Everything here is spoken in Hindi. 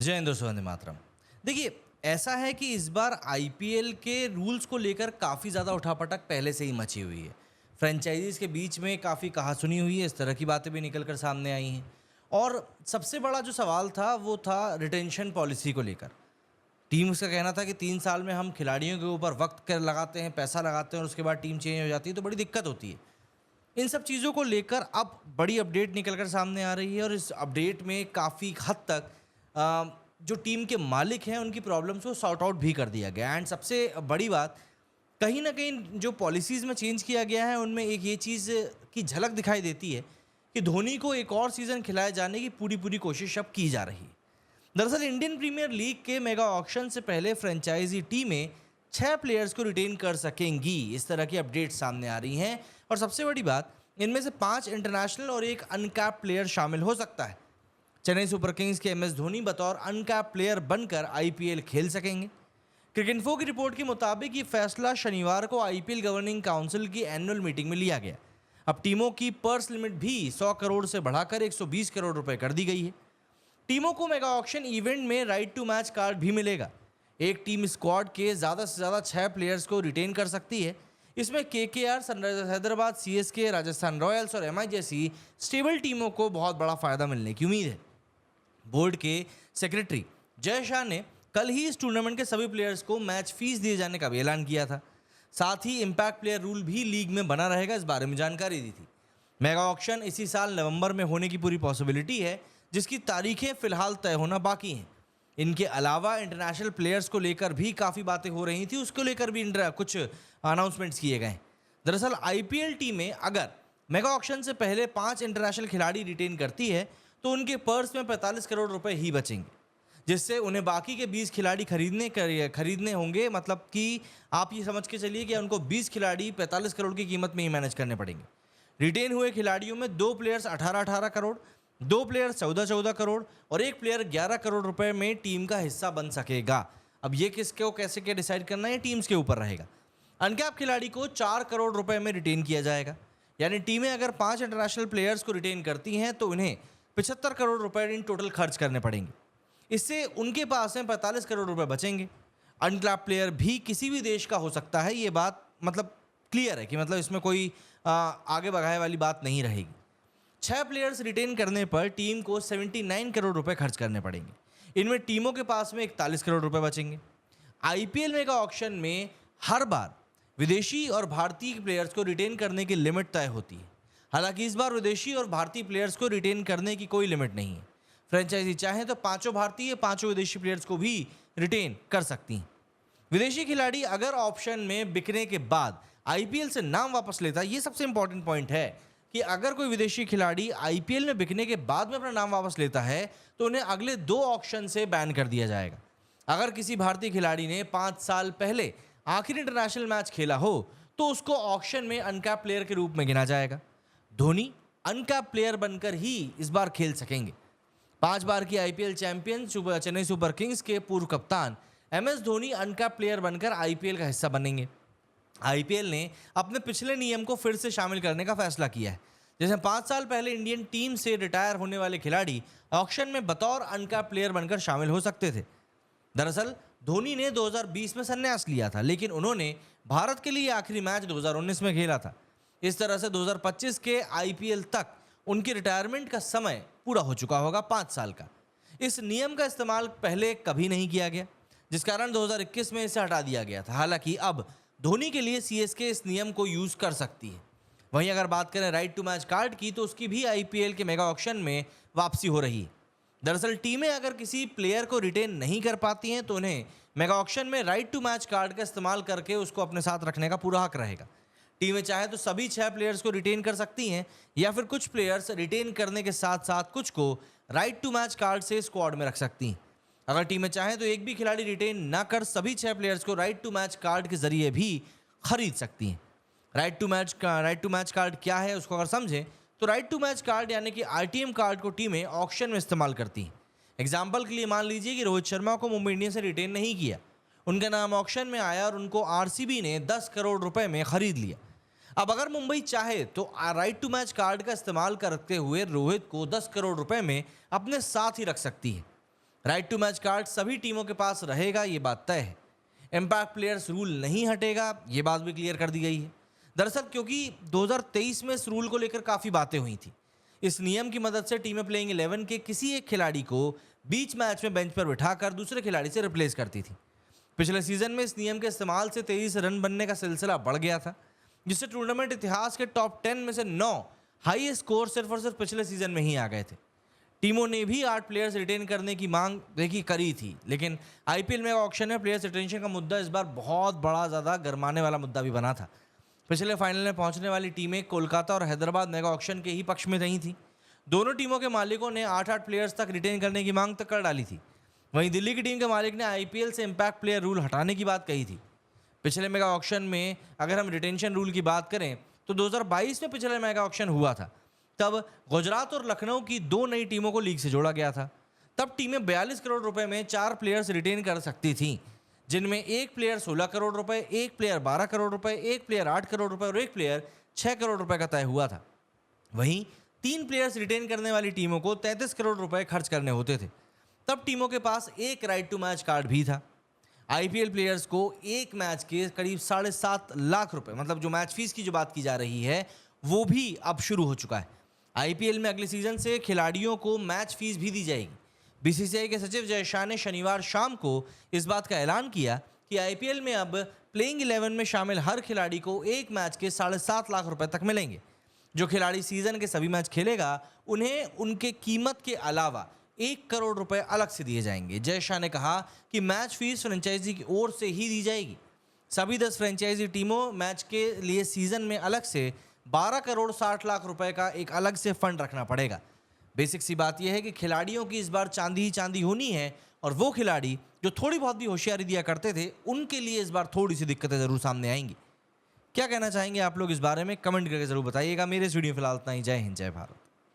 जय हिंद दोस्तों, वंदे मातरम। देखिए, ऐसा है कि इस बार आईपीएल के रूल्स को लेकर काफ़ी ज़्यादा उठापटक पहले से ही मची हुई है। फ्रेंचाइजीज़ के बीच में काफ़ी कहा-सुनी हुई है, इस तरह की बातें भी निकल कर सामने आई हैं। और सबसे बड़ा जो सवाल था, वो था रिटेंशन पॉलिसी को लेकर। टीम्स का कहना था कि 3 साल में हम खिलाड़ियों के ऊपर वक़्त कर लगाते हैं, पैसा लगाते हैं और उसके बाद टीम चेंज हो जाती है, तो बड़ी दिक्कत होती है। इन सब चीज़ों को लेकर अब बड़ी अपडेट निकल कर सामने आ रही है और इस अपडेट में काफ़ी हद तक जो टीम के मालिक हैं उनकी प्रॉब्लम्स को सॉर्ट आउट भी कर दिया गया। एंड सबसे बड़ी बात, कहीं ना कहीं जो पॉलिसीज़ में चेंज किया गया है उनमें एक ये चीज़ की झलक दिखाई देती है कि धोनी को एक और सीज़न खिलाए जाने की पूरी पूरी कोशिश अब की जा रही है। दरअसल इंडियन प्रीमियर लीग के मेगा ऑक्शन से पहले फ्रेंचाइजी टीमें 6 प्लेयर्स को रिटेन कर सकेंगी, इस तरह की अपडेट सामने आ रही हैं। और सबसे बड़ी बात, इनमें से 5 इंटरनेशनल और एक अनकैप प्लेयर शामिल हो सकता है। चेन्नई सुपर किंग्स के एमएस धोनी बतौर अनकैप प्लेयर बनकर आईपीएल खेल सकेंगे। क्रिकेटइन्फो की रिपोर्ट के मुताबिक ये फैसला शनिवार को आईपीएल गवर्निंग काउंसिल की एनुअल मीटिंग में लिया गया। अब टीमों की पर्स लिमिट भी 100 करोड़ से बढ़ाकर 120 करोड़ रुपए कर दी गई है। टीमों को मेगा ऑक्शन इवेंट में राइट टू मैच कार्ड भी मिलेगा। एक टीम स्क्वाड के ज़्यादा से ज़्यादा 6 प्लेयर्स को रिटेन कर सकती है। इसमें KKR, Sunrisers Hyderabad, CSK, Rajasthan Royals और एमआई जैसी स्टेबल टीमों को बहुत बड़ा फायदा मिलने की उम्मीद है। बोर्ड के सेक्रेटरी जय शाह ने कल ही इस टूर्नामेंट के सभी प्लेयर्स को मैच फीस दिए जाने का भी ऐलान किया था। साथ ही इम्पैक्ट प्लेयर रूल भी लीग में बना रहेगा, इस बारे में जानकारी दी थी। मेगा ऑक्शन इसी साल नवंबर में होने की पूरी पॉसिबिलिटी है, जिसकी तारीखें फिलहाल तय होना बाकी हैं। इनके अलावा इंटरनेशनल प्लेयर्स को लेकर भी काफ़ी बातें हो रही थी, उसको लेकर भी कुछ अनाउंसमेंट्स किए गए। दरअसल आईपीएल टीमें अगर मेगा ऑक्शन से पहले 5 इंटरनेशनल खिलाड़ी रिटेन करती है तो उनके पर्स में 45 करोड़ रुपए ही बचेंगे, जिससे उन्हें बाकी के 20 खिलाड़ी खरीदने होंगे। मतलब कि आप ये समझ के चलिए कि उनको 20 खिलाड़ी 45 करोड़ की कीमत में ही मैनेज करने पड़ेंगे। रिटेन हुए खिलाड़ियों में 2 प्लेयर्स 18-18 करोड़, 2 प्लेयर्स 14-14 करोड़ और एक प्लेयर 11 करोड़ रुपए में टीम का हिस्सा बन सकेगा। अब ये किसको कैसे क्या डिसाइड करना है, टीम्स के ऊपर रहेगा। अनकैप खिलाड़ी को 4 करोड़ रुपए में रिटेन किया जाएगा। यानी टीमें अगर 5 इंटरनेशनल प्लेयर्स को रिटेन करती हैं तो उन्हें 75 करोड़ रुपए इन टोटल खर्च करने पड़ेंगे। इससे उनके पास में 45 करोड़ रुपए बचेंगे। अनक्लैप प्लेयर भी किसी भी देश का हो सकता है, ये बात मतलब क्लियर है कि मतलब इसमें कोई आगे बढ़ाए वाली बात नहीं रहेगी। 6 प्लेयर्स रिटेन करने पर टीम को 79 करोड़ रुपए खर्च करने पड़ेंगे। इनमें टीमों के पास में 41 करोड़ रुपए बचेंगे। आईपीएल मेगा ऑक्शन में हर बार विदेशी और भारतीय प्लेयर्स को रिटेन करने की लिमिट तय होती है। हालांकि इस बार विदेशी और भारतीय प्लेयर्स को रिटेन करने की कोई लिमिट नहीं है। फ्रेंचाइजी चाहे तो 5 भारतीय 5 विदेशी प्लेयर्स को भी रिटेन कर सकती हैं। विदेशी खिलाड़ी अगर ऑप्शन में बिकने के बाद आईपीएल से नाम वापस लेता है, ये सबसे इंपॉर्टेंट पॉइंट है कि अगर कोई विदेशी खिलाड़ी आईपीएल में बिकने के बाद में अपना नाम वापस लेता है तो उन्हें अगले 2 ऑक्शन से बैन कर दिया जाएगा। अगर किसी भारतीय खिलाड़ी ने 5 साल पहले आखिरी इंटरनेशनल मैच खेला हो तो उसको ऑक्शन में अनकैप प्लेयर के रूप में गिना जाएगा। धोनी अनकैप प्लेयर बनकर ही इस बार खेल सकेंगे। 5 बार की IPL champion Chennai super Kings के पूर्व कप्तान एमएस धोनी अनकैप प्लेयर बनकर आईपीएल का हिस्सा बनेंगे। आईपीएल ने अपने पिछले नियम को फिर से शामिल करने का फैसला किया है, जैसे 5 साल पहले इंडियन टीम से रिटायर होने वाले खिलाड़ी ऑक्शन में बतौर अनकैप प्लेयर बनकर शामिल हो सकते थे। दरअसल धोनी ने 2020 में संन्यास लिया था, लेकिन उन्होंने भारत के लिए आखिरी मैच 2019 में खेला था। इस तरह से 2025 के आईपीएल तक उनकी रिटायरमेंट का समय पूरा हो चुका होगा, 5 साल का। इस नियम का इस्तेमाल पहले कभी नहीं किया गया, जिस कारण 2021 में इसे हटा दिया गया था। हालांकि अब धोनी के लिए सीएसके इस नियम को यूज कर सकती है। वहीं अगर बात करें राइट टू मैच कार्ड की, तो उसकी भी आईपीएल के मेगा ऑक्शन में वापसी हो रही है। दरअसल टीमें अगर किसी प्लेयर को रिटेन नहीं कर पाती हैं तो उन्हें मेगा ऑक्शन में राइट टू मैच कार्ड का इस्तेमाल करके उसको अपने साथ रखने का पूरा हक रहेगा। टीमें चाहे तो सभी 6 प्लेयर्स को रिटेन कर सकती हैं या फिर कुछ प्लेयर्स रिटेन करने के साथ साथ कुछ को राइट टू मैच कार्ड से स्क्वाड में रख सकती हैं। अगर टीमें चाहें तो एक भी खिलाड़ी रिटेन ना कर सभी 6 प्लेयर्स को राइट टू मैच कार्ड के जरिए भी खरीद सकती हैं। राइट टू मैच कार्ड क्या है उसको अगर समझें तो राइट टू मैच कार्ड यानी कि आरटीएम कार्ड को टीमें ऑक्शन में इस्तेमाल करती हैं। एग्जाम्पल के लिए मान लीजिए कि रोहित शर्मा को मुंबई इंडियंस से रिटेन नहीं किया, उनका नाम ऑक्शन में आया और उनको आरसीबी ने 10 करोड़ रुपए में खरीद लिया। अब अगर मुंबई चाहे तो राइट टू मैच कार्ड का इस्तेमाल करते हुए रोहित को 10 करोड़ रुपए में अपने साथ ही रख सकती है। राइट टू मैच कार्ड सभी टीमों के पास रहेगा, ये बात तय है। इम्पैक्ट प्लेयर्स रूल नहीं हटेगा, ये बात भी क्लियर कर दी गई है। दरअसल क्योंकि 2023 में इस रूल को लेकर काफ़ी बातें हुई थी। इस नियम की मदद से टीमें प्लेइंग 11 के किसी एक खिलाड़ी को बीच मैच में बेंच पर बिठाकर दूसरे खिलाड़ी से रिप्लेस करती थी। पिछले सीजन में इस नियम के इस्तेमाल से तेजी से रन बनने का सिलसिला बढ़ गया था, जिससे टूर्नामेंट इतिहास के टॉप 10 में से 9 हाई स्कोर सिर्फ और सिर्फ पिछले सीजन में ही आ गए थे। टीमों ने भी 8 प्लेयर्स रिटेन करने की मांग देखी करी थी, लेकिन आईपीएल में ऑक्शन में प्लेयर्स रिटेंशन का मुद्दा इस बार बहुत बड़ा, ज़्यादा गरमाने वाला मुद्दा भी बना था। पिछले फाइनल में पहुंचने वाली टीमें कोलकाता और हैदराबाद मेगा ऑक्शन के ही पक्ष में नहीं थी। दोनों टीमों के मालिकों ने 8-8 प्लेयर्स तक रिटेन करने की मांग तक कर डाली थी। वहीं दिल्ली की टीम के मालिक ने आईपीएल से इम्पैक्ट प्लेयर रूल हटाने की बात कही थी। पिछले मेगा ऑक्शन में अगर हम रिटेंशन रूल की बात करें तो 2022 में पिछले मेगा ऑक्शन हुआ था। तब गुजरात और लखनऊ की 2 नई टीमों को लीग से जोड़ा गया था। तब टीमें 42 करोड़ रुपए में 4 प्लेयर्स रिटेन कर सकती थीं, जिनमें एक प्लेयर 16 करोड़ रुपए, एक प्लेयर 12 करोड़ रुपए, एक प्लेयर 8 करोड़ रुपए और एक प्लेयर 6 करोड़ रुपए का तय हुआ था। वहीं 3 प्लेयर्स रिटेन करने वाली टीमों को 33 करोड़ रुपए खर्च करने होते थे। तब टीमों के पास एक राइट टू मैच कार्ड भी था। आईपीएल प्लेयर्स को एक मैच के करीब 7.5 लाख रुपए, मतलब जो मैच फीस की जो बात की जा रही है, वो भी अब शुरू हो चुका है। आईपीएल में अगले सीजन से खिलाड़ियों को मैच फीस भी दी जाएगी। बीसीसीआई के सचिव जय शाह ने शनिवार शाम को इस बात का ऐलान किया कि आईपीएल में अब प्लेइंग 11 में शामिल हर खिलाड़ी को एक मैच के 7.5 लाख रुपए तक मिलेंगे। जो खिलाड़ी सीजन के सभी मैच खेलेगा, उन्हें उनके कीमत के अलावा 1 करोड़ रुपए अलग से दिए जाएंगे। जय शाह ने कहा कि मैच फीस फ्रेंचाइजी की ओर से ही दी जाएगी। सभी 10 फ्रेंचाइजी टीमों मैच के लिए सीजन में अलग से 12 करोड़ 60 लाख रुपए का एक अलग से फंड रखना पड़ेगा। बेसिक सी बात यह है कि खिलाड़ियों की इस बार चांदी ही चांदी होनी है, और वो खिलाड़ी जो थोड़ी बहुत भी होशियारी दिया करते थे, उनके लिए इस बार थोड़ी सी दिक्कतें जरूर सामने आएंगी। क्या कहना चाहेंगे आप लोग इस बारे में? कमेंट करके जरूर बताइएगा। मेरे इस वीडियो फिलहाल इतना ही। जय हिंद, जय भारत।